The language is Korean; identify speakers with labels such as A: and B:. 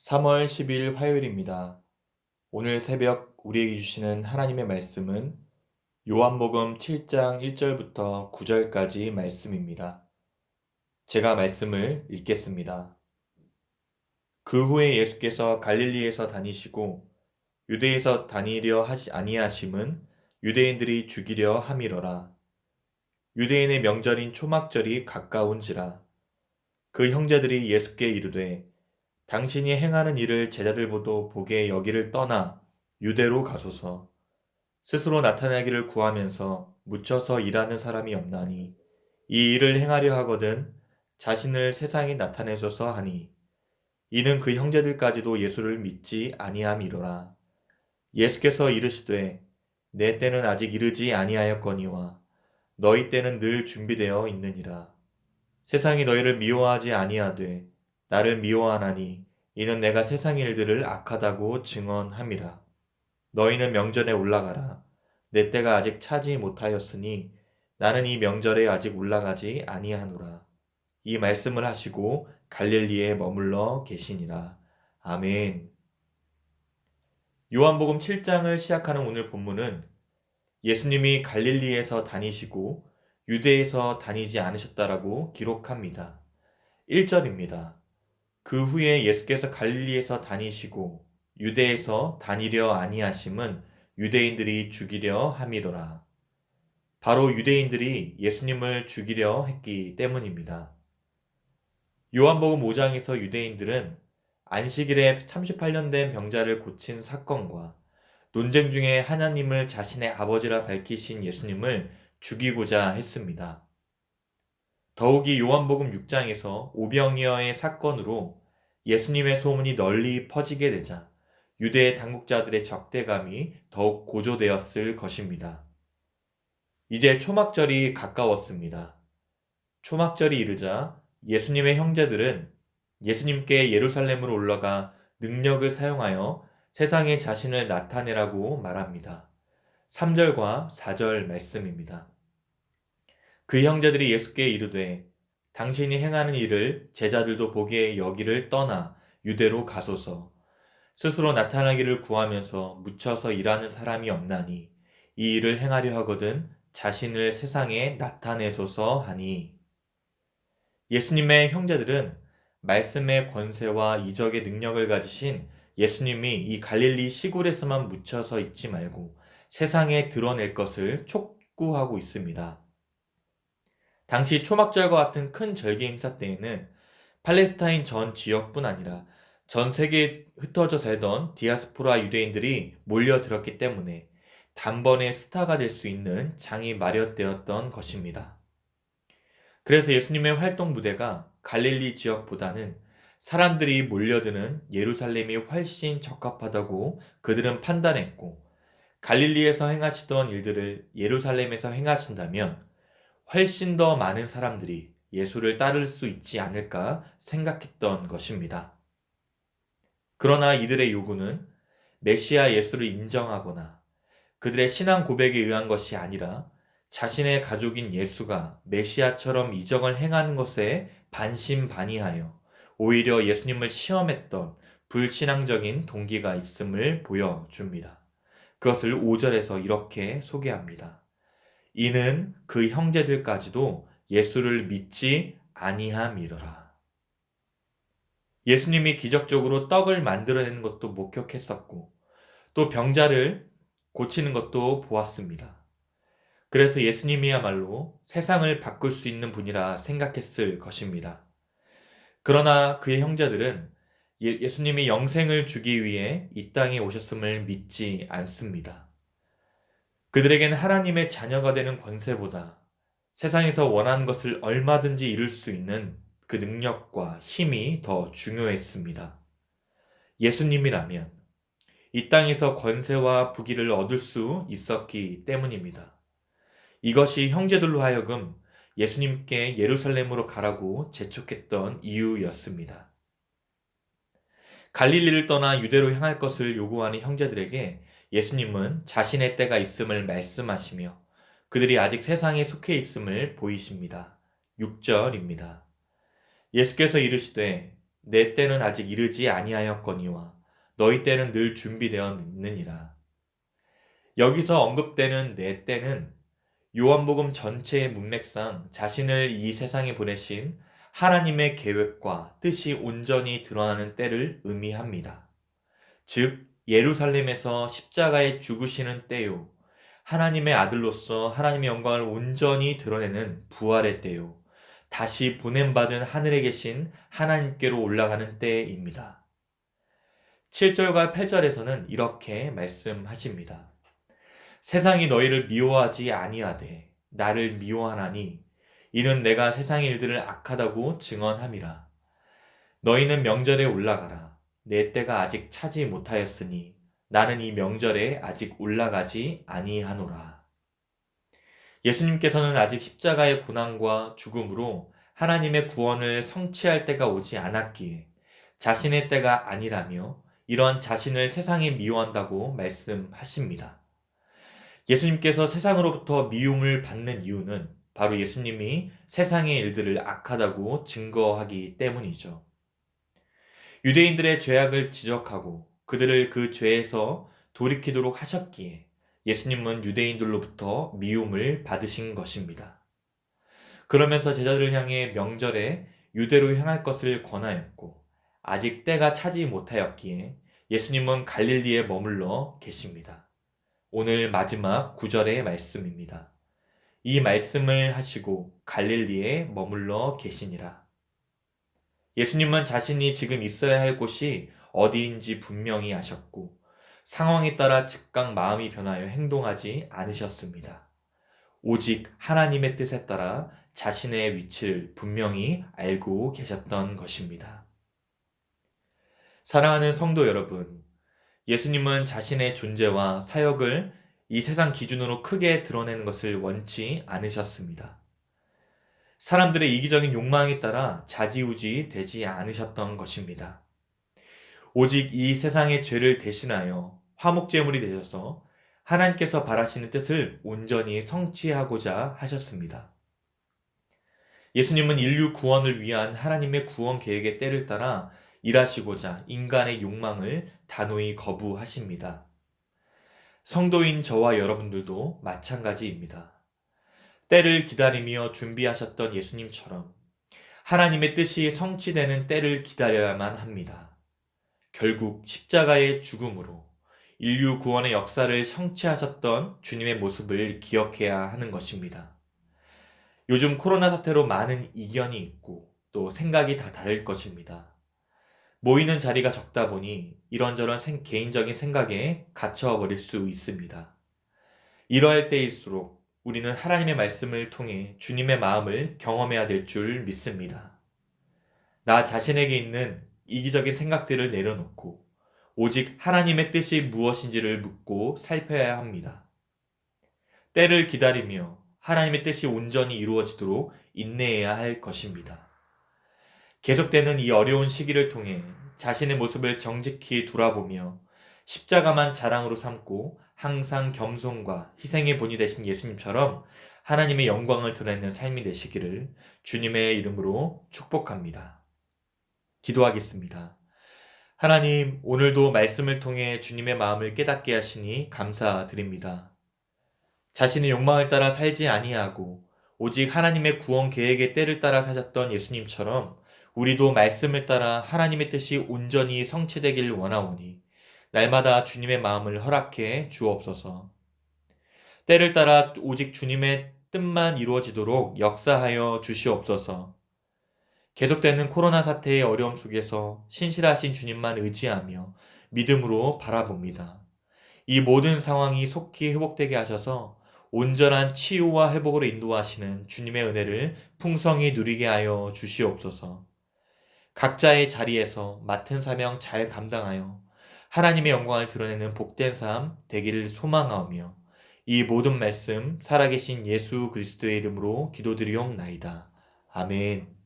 A: 3월 10일 화요일입니다. 오늘 새벽 우리에게 주시는 하나님의 말씀은 요한복음 7장 1절부터 9절까지 말씀입니다. 제가 말씀을 읽겠습니다. 그 후에 예수께서 갈릴리에서 다니시고 유대에서 다니려 하지 아니하심은 유대인들이 죽이려 함이러라. 유대인의 명절인 초막절이 가까운지라. 그 형제들이 예수께 이르되 당신이 행하는 일을 제자들보도 보게 여기를 떠나 유대로 가소서. 스스로 나타나기를 구하면서 묻혀서 일하는 사람이 없나니 이 일을 행하려 하거든 자신을 세상에 나타내소서 하니 이는 그 형제들까지도 예수를 믿지 아니함이로라. 예수께서 이르시되 내 때는 아직 이르지 아니하였거니와 너희 때는 늘 준비되어 있느니라. 세상이 너희를 미워하지 아니하되 나를 미워하나니 이는 내가 세상 일들을 악하다고 증언함이라. 너희는 명절에 올라가라. 내 때가 아직 차지 못하였으니 나는 이 명절에 아직 올라가지 아니하노라. 이 말씀을 하시고 갈릴리에 머물러 계시니라. 아멘. 요한복음 7장을 시작하는 오늘 본문은 예수님이 갈릴리에서 다니시고 유대에서 다니지 않으셨다라고 기록합니다. 1절입니다. 그 후에 예수께서 갈릴리에서 다니시고 유대에서 다니려 아니하심은 유대인들이 죽이려 함이로라. 바로 유대인들이 예수님을 죽이려 했기 때문입니다. 요한복음 5장에서 유대인들은 안식일에 38년 된 병자를 고친 사건과 논쟁 중에 하나님을 자신의 아버지라 밝히신 예수님을 죽이고자 했습니다. 더욱이 요한복음 6장에서 오병이어의 사건으로 예수님의 소문이 널리 퍼지게 되자 유대 당국자들의 적대감이 더욱 고조되었을 것입니다. 이제 초막절이 가까웠습니다. 초막절이 이르자 예수님의 형제들은 예수님께 예루살렘으로 올라가 능력을 사용하여 세상에 자신을 나타내라고 말합니다. 3절과 4절 말씀입니다. 그 형제들이 예수께 이르되 당신이 행하는 일을 제자들도 보게 여기를 떠나 유대로 가소서. 스스로 나타나기를 구하면서 묻혀서 일하는 사람이 없나니 이 일을 행하려 하거든 자신을 세상에 나타내소서 하니. 예수님의 형제들은 말씀의 권세와 이적의 능력을 가지신 예수님이 이 갈릴리 시골에서만 묻혀서 있지 말고 세상에 드러낼 것을 촉구하고 있습니다. 당시 초막절과 같은 큰 절기 행사 때에는 팔레스타인 전 지역뿐 아니라 전 세계에 흩어져 살던 디아스포라 유대인들이 몰려들었기 때문에 단번에 스타가 될 수 있는 장이 마련되었던 것입니다. 그래서 예수님의 활동 무대가 갈릴리 지역보다는 사람들이 몰려드는 예루살렘이 훨씬 적합하다고 그들은 판단했고, 갈릴리에서 행하시던 일들을 예루살렘에서 행하신다면 훨씬 더 많은 사람들이 예수를 따를 수 있지 않을까 생각했던 것입니다. 그러나 이들의 요구는 메시아 예수를 인정하거나 그들의 신앙 고백에 의한 것이 아니라 자신의 가족인 예수가 메시아처럼 이적을 행하는 것에 반신반의하여 오히려 예수님을 시험했던 불신앙적인 동기가 있음을 보여줍니다. 그것을 5절에서 이렇게 소개합니다. 이는 그 형제들까지도 예수를 믿지 아니함이로라. 예수님이 기적적으로 떡을 만들어내는 것도 목격했었고 또 병자를 고치는 것도 보았습니다. 그래서 예수님이야말로 세상을 바꿀 수 있는 분이라 생각했을 것입니다. 그러나 그의 형제들은 예수님이 영생을 주기 위해 이 땅에 오셨음을 믿지 않습니다. 그들에게는 하나님의 자녀가 되는 권세보다 세상에서 원하는 것을 얼마든지 이룰 수 있는 그 능력과 힘이 더 중요했습니다. 예수님이라면 이 땅에서 권세와 부귀를 얻을 수 있었기 때문입니다. 이것이 형제들로 하여금 예수님께 예루살렘으로 가라고 재촉했던 이유였습니다. 갈릴리를 떠나 유대로 향할 것을 요구하는 형제들에게 예수님은 자신의 때가 있음을 말씀하시며 그들이 아직 세상에 속해 있음을 보이십니다. 6절입니다. 예수께서 이르시되 내 때는 아직 이르지 아니하였거니와 너희 때는 늘 준비되어 있느니라. 여기서 언급되는 내 때는 요한복음 전체의 문맥상 자신을 이 세상에 보내신 하나님의 계획과 뜻이 온전히 드러나는 때를 의미합니다. 즉 예루살렘에서 십자가에 죽으시는 때요, 하나님의 아들로서 하나님의 영광을 온전히 드러내는 부활의 때요, 다시 보냄받은 하늘에 계신 하나님께로 올라가는 때입니다. 7절과 8절에서는 이렇게 말씀하십니다. 세상이 너희를 미워하지 아니하되 나를 미워하나니 이는 내가 세상의 일들을 악하다고 증언함이라. 너희는 명절에 올라가라. 내 때가 아직 차지 못하였으니 나는 이 명절에 아직 올라가지 아니하노라. 예수님께서는 아직 십자가의 고난과 죽음으로 하나님의 구원을 성취할 때가 오지 않았기에 자신의 때가 아니라며 이런 자신을 세상이 미워한다고 말씀하십니다. 예수님께서 세상으로부터 미움을 받는 이유는 바로 예수님이 세상의 일들을 악하다고 증거하기 때문이죠. 유대인들의 죄악을 지적하고 그들을 그 죄에서 돌이키도록 하셨기에 예수님은 유대인들로부터 미움을 받으신 것입니다. 그러면서 제자들을 향해 명절에 유대로 향할 것을 권하였고 아직 때가 차지 못하였기에 예수님은 갈릴리에 머물러 계십니다. 오늘 마지막 9절의 말씀입니다. 이 말씀을 하시고 갈릴리에 머물러 계시니라. 예수님은 자신이 지금 있어야 할 곳이 어디인지 분명히 아셨고 상황에 따라 즉각 마음이 변하여 행동하지 않으셨습니다. 오직 하나님의 뜻에 따라 자신의 위치를 분명히 알고 계셨던 것입니다. 사랑하는 성도 여러분, 예수님은 자신의 존재와 사역을 이 세상 기준으로 크게 드러내는 것을 원치 않으셨습니다. 사람들의 이기적인 욕망에 따라 좌지우지 되지 않으셨던 것입니다. 오직 이 세상의 죄를 대신하여 화목제물이 되셔서 하나님께서 바라시는 뜻을 온전히 성취하고자 하셨습니다. 예수님은 인류 구원을 위한 하나님의 구원 계획의 때를 따라 일하시고자 인간의 욕망을 단호히 거부하십니다. 성도인 저와 여러분들도 마찬가지입니다. 때를 기다리며 준비하셨던 예수님처럼 하나님의 뜻이 성취되는 때를 기다려야만 합니다. 결국 십자가의 죽음으로 인류 구원의 역사를 성취하셨던 주님의 모습을 기억해야 하는 것입니다. 요즘 코로나 사태로 많은 이견이 있고 또 생각이 다 다를 것입니다. 모이는 자리가 적다 보니 이런저런 개인적인 생각에 갇혀버릴 수 있습니다. 이러할 때일수록 우리는 하나님의 말씀을 통해 주님의 마음을 경험해야 될 줄 믿습니다. 나 자신에게 있는 이기적인 생각들을 내려놓고 오직 하나님의 뜻이 무엇인지를 묻고 살펴야 합니다. 때를 기다리며 하나님의 뜻이 온전히 이루어지도록 인내해야 할 것입니다. 계속되는 이 어려운 시기를 통해 자신의 모습을 정직히 돌아보며 십자가만 자랑으로 삼고 항상 겸손과 희생의 본이 되신 예수님처럼 하나님의 영광을 드러내는 삶이 되시기를 주님의 이름으로 축복합니다. 기도하겠습니다. 하나님, 오늘도 말씀을 통해 주님의 마음을 깨닫게 하시니 감사드립니다. 자신의 욕망을 따라 살지 아니하고 오직 하나님의 구원 계획의 때를 따라 사셨던 예수님처럼 우리도 말씀을 따라 하나님의 뜻이 온전히 성취되길 원하오니 날마다 주님의 마음을 허락해 주옵소서. 때를 따라 오직 주님의 뜻만 이루어지도록 역사하여 주시옵소서. 계속되는 코로나 사태의 어려움 속에서 신실하신 주님만 의지하며 믿음으로 바라봅니다. 이 모든 상황이 속히 회복되게 하셔서 온전한 치유와 회복으로 인도하시는 주님의 은혜를 풍성히 누리게 하여 주시옵소서. 각자의 자리에서 맡은 사명 잘 감당하여 하나님의 영광을 드러내는 복된 삶 되기를 소망하오며 이 모든 말씀 살아계신 예수 그리스도의 이름으로 기도드리옵나이다. 아멘.